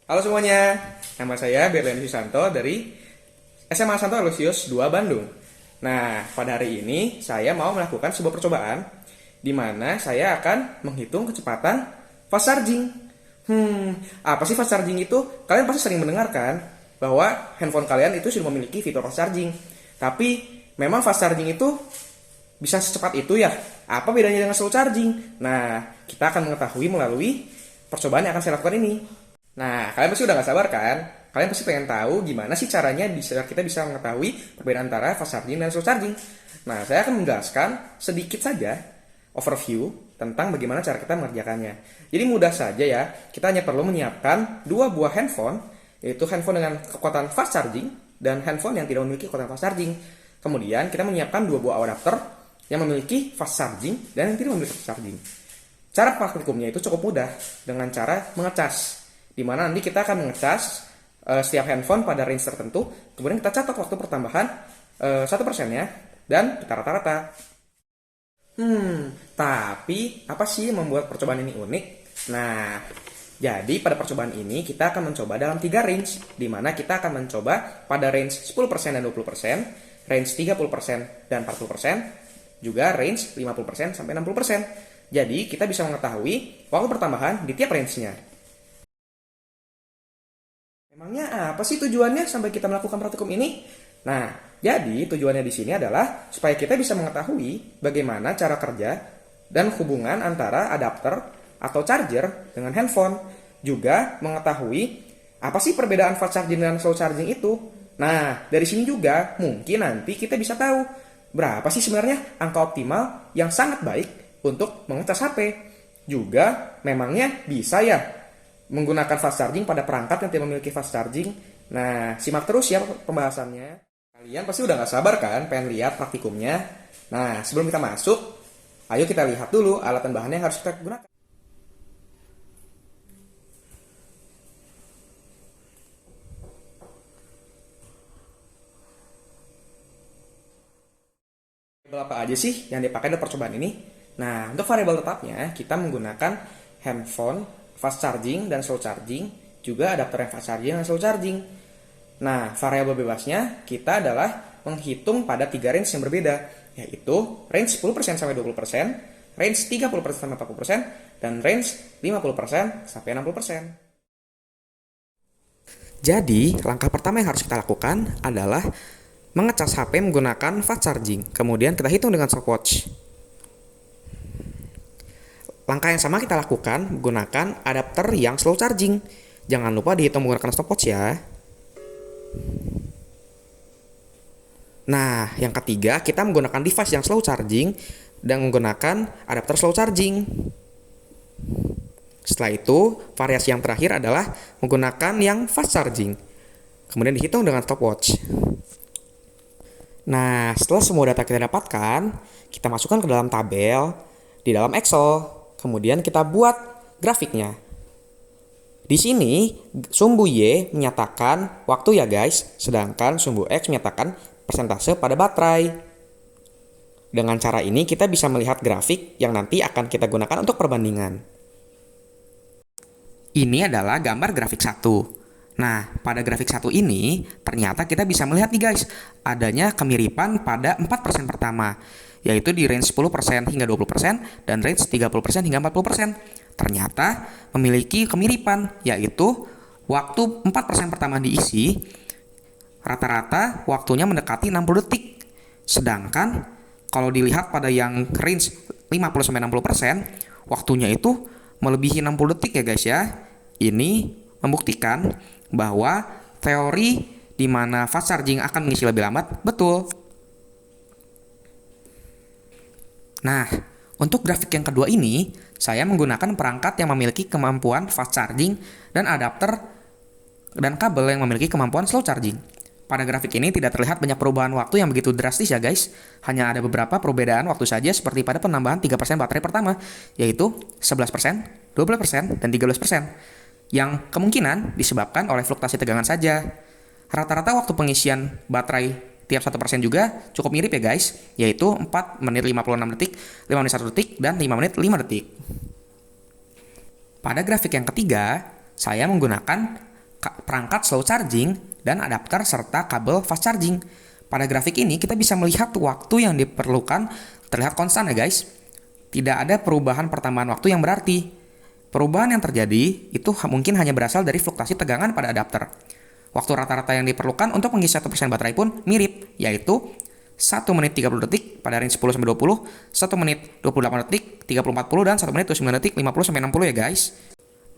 Halo semuanya, nama saya Berlian Susanto dari SMA Santo Aloysius 2 Bandung. Nah, pada hari ini saya mau melakukan sebuah percobaan di mana saya akan menghitung kecepatan fast charging. Apa sih fast charging itu? Kalian pasti sering mendengarkan bahwa handphone kalian itu sudah memiliki fitur fast charging. Tapi memang fast charging itu bisa secepat itu ya? Apa bedanya dengan slow charging? Nah, kita akan mengetahui melalui percobaan yang akan saya lakukan ini. Nah, kalian pasti udah gak sabar kan? Kalian pasti pengen tahu gimana sih caranya kita bisa mengetahui perbedaan antara fast charging dan slow charging. Nah, saya akan menjelaskan sedikit saja overview tentang bagaimana cara kita mengerjakannya. Jadi mudah saja ya, kita hanya perlu menyiapkan dua buah handphone, yaitu handphone dengan kekuatan fast charging dan handphone yang tidak memiliki kekuatan fast charging. Kemudian kita menyiapkan dua buah adapter yang memiliki fast charging dan yang tidak memiliki fast charging. Cara praktikumnya itu cukup mudah dengan cara mengecas, di mana nanti kita akan mengecas setiap handphone pada range tertentu, kemudian kita catat waktu pertambahan 1%-nya, dan kita rata-rata. Tapi apa sih yang membuat percobaan ini unik? Nah, jadi pada percobaan ini kita akan mencoba dalam 3 range, di mana kita akan mencoba pada range 10% dan 20%, range 30% dan 40%, juga range 50% sampai 60%. Jadi kita bisa mengetahui waktu pertambahan di tiap range-nya. Emangnya apa sih tujuannya sampai kita melakukan praktikum ini? Nah, jadi tujuannya di sini adalah supaya kita bisa mengetahui bagaimana cara kerja dan hubungan antara adapter atau charger dengan handphone. Juga mengetahui apa sih perbedaan fast charging dan slow charging itu. Nah, dari sini juga mungkin nanti kita bisa tahu berapa sih sebenarnya angka optimal yang sangat baik untuk mengecas HP. Juga memangnya bisa ya menggunakan fast charging pada perangkat yang tidak memiliki fast charging. Nah, simak terus ya pembahasannya. Kalian pasti udah gak sabar kan pengen lihat praktikumnya. Nah, sebelum kita masuk, ayo kita lihat dulu alat dan bahannya yang harus kita gunakan. Variabel apa aja sih yang dipakai dalam percobaan ini? Nah, untuk variabel tetapnya, kita menggunakan handphone, fast charging, dan slow charging, juga adapter yang fast charging dan slow charging. Nah, variabel bebasnya kita adalah menghitung pada 3 range yang berbeda, yaitu range 10% sampai 20%, range 30% sampai 40%, dan range 50% sampai 60%. Jadi, langkah pertama yang harus kita lakukan adalah mengecas HP menggunakan fast charging. Kemudian kita hitung dengan stopwatch. Langkah yang sama kita lakukan menggunakan adapter yang slow charging. Jangan lupa dihitung menggunakan stopwatch ya. Nah, yang ketiga kita menggunakan device yang slow charging dan menggunakan adapter slow charging. Setelah itu, variasi yang terakhir adalah menggunakan yang fast charging. Kemudian dihitung dengan stopwatch. Nah, setelah semua data kita dapatkan, kita masukkan ke dalam tabel di dalam Excel. Kemudian kita buat grafiknya. Di sini, sumbu Y menyatakan waktu ya guys, sedangkan sumbu X menyatakan persentase pada baterai. Dengan cara ini kita bisa melihat grafik yang nanti akan kita gunakan untuk perbandingan. Ini adalah gambar grafik 1. Nah, pada grafik 1 ini, ternyata kita bisa melihat nih guys, adanya kemiripan pada 4% pertama, yaitu di range 10% hingga 20% dan range 30% hingga 40%. Ternyata memiliki kemiripan, yaitu waktu 4% pertama diisi, rata-rata waktunya mendekati 60 detik. Sedangkan kalau dilihat pada yang range 50-60%, waktunya itu melebihi 60 detik ya guys ya. Ini membuktikan bahwa teori di mana fast charging akan mengisi lebih lambat betul. Nah, untuk grafik yang kedua ini, saya menggunakan perangkat yang memiliki kemampuan fast charging dan adapter dan kabel yang memiliki kemampuan slow charging. Pada grafik ini tidak terlihat banyak perubahan waktu yang begitu drastis ya guys. Hanya ada beberapa perbedaan waktu saja seperti pada penambahan 3% baterai pertama, yaitu 11%, 12%, dan 13%. Yang kemungkinan disebabkan oleh fluktuasi tegangan saja. Rata-rata waktu pengisian baterai tiap 1% juga cukup mirip ya guys, yaitu 4 menit 56 detik, 5 menit 1 detik, dan 5 menit 5 detik. Pada grafik yang ketiga, saya menggunakan perangkat slow charging dan adapter serta kabel fast charging. Pada grafik ini kita bisa melihat waktu yang diperlukan terlihat konstan ya guys. Tidak ada perubahan pertambahan waktu yang berarti. Perubahan yang terjadi itu mungkin hanya berasal dari fluktuasi tegangan pada adapter. Waktu rata-rata yang diperlukan untuk mengisi 1% baterai pun mirip, yaitu 1 menit 30 detik pada range 10-20, 1 menit 28 detik, 30-40, dan 1 menit 29 detik 50-60 ya guys.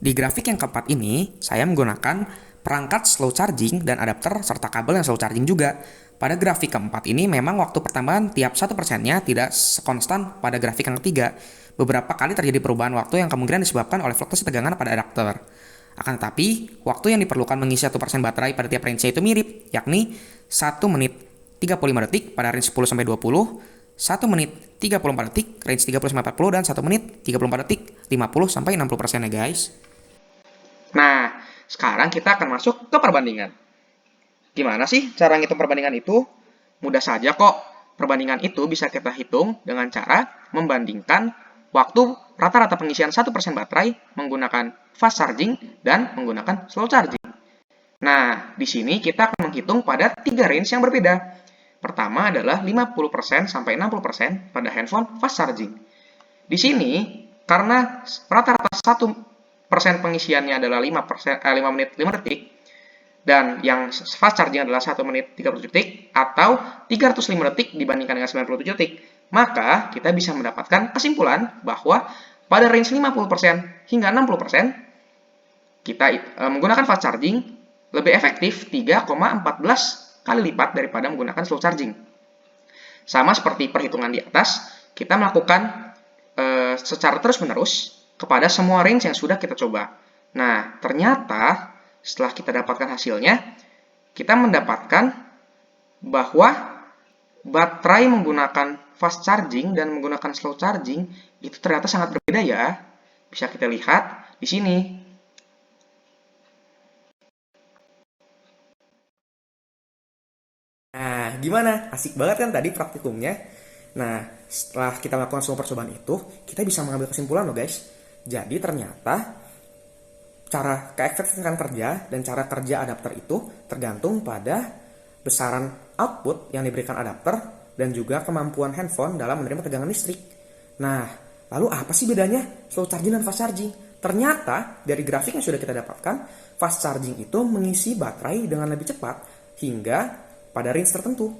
Di grafik yang keempat ini, saya menggunakan perangkat slow charging dan adapter serta kabel yang slow charging juga. Pada grafik keempat ini memang waktu pertambahan tiap 1%-nya tidak sekonstan pada grafik yang ketiga. Beberapa kali terjadi perubahan waktu yang kemungkinan disebabkan oleh fluktuasi tegangan pada adapter. Akan tetapi, waktu yang diperlukan mengisi 1% baterai pada tiap range itu mirip, yakni 1 menit 35 detik pada range 10-20, 1 menit 34 detik range 30-40, dan 1 menit 34 detik 50-60% ya guys. Nah, sekarang kita akan masuk ke perbandingan. Gimana sih cara ngitung perbandingan itu? Mudah saja kok. Perbandingan itu bisa kita hitung dengan cara membandingkan waktu rata-rata pengisian 1% baterai menggunakan fast charging dan menggunakan slow charging. Nah, di sini kita akan menghitung pada 3 range yang berbeda. Pertama adalah 50% sampai 60% pada handphone fast charging. Di sini, karena rata-rata 1% pengisiannya adalah 5 menit 5 detik, dan yang fast charging adalah 1 menit 30 detik, atau 305 detik dibandingkan dengan 97 detik, maka kita bisa mendapatkan kesimpulan bahwa pada range 50% hingga 60%, kita menggunakan fast charging lebih efektif 3,14 kali lipat daripada menggunakan slow charging. Sama seperti perhitungan di atas, kita melakukan secara terus-menerus kepada semua range yang sudah kita coba. Nah, ternyata setelah kita dapatkan hasilnya, kita mendapatkan bahwa baterai menggunakan fast charging dan menggunakan slow charging itu ternyata sangat berbeda ya. Bisa kita lihat di sini. Nah, gimana? Asik banget kan tadi praktikumnya? Nah, setelah kita melakukan semua percobaan itu, kita bisa mengambil kesimpulan loh guys. Jadi ternyata cara keefektifan kerja dan cara kerja adapter itu tergantung pada besaran output yang diberikan adapter dan juga kemampuan handphone dalam menerima tegangan listrik. Nah, lalu apa sih bedanya slow charging dan fast charging? Ternyata dari grafik yang sudah kita dapatkan, fast charging itu mengisi baterai dengan lebih cepat hingga pada range tertentu.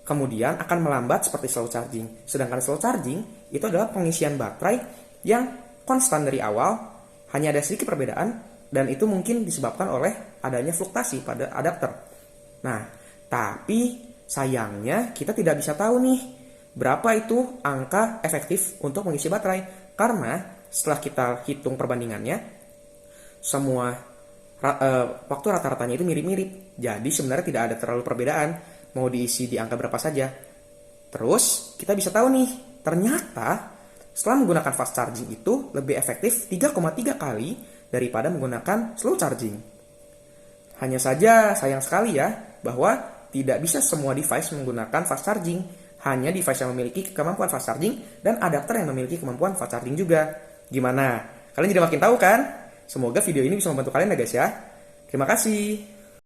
Kemudian akan melambat seperti slow charging. Sedangkan slow charging itu adalah pengisian baterai yang konstan dari awal, hanya ada sedikit perbedaan, dan itu mungkin disebabkan oleh adanya fluktuasi pada adapter. Nah, tapi sayangnya kita tidak bisa tahu nih berapa itu angka efektif untuk mengisi baterai. Karena setelah kita hitung perbandingannya, semua waktu rata-ratanya itu mirip-mirip. Jadi sebenarnya tidak ada terlalu perbedaan mau diisi di angka berapa saja. Terus kita bisa tahu nih, ternyata setelah menggunakan fast charging itu lebih efektif 3,3 kali daripada menggunakan slow charging. Hanya saja sayang sekali ya, bahwa tidak bisa semua device menggunakan fast charging. Hanya device yang memiliki kemampuan fast charging dan adapter yang memiliki kemampuan fast charging juga. Gimana? Kalian jadi makin tahu kan? Semoga video ini bisa membantu kalian ya guys ya. Terima kasih.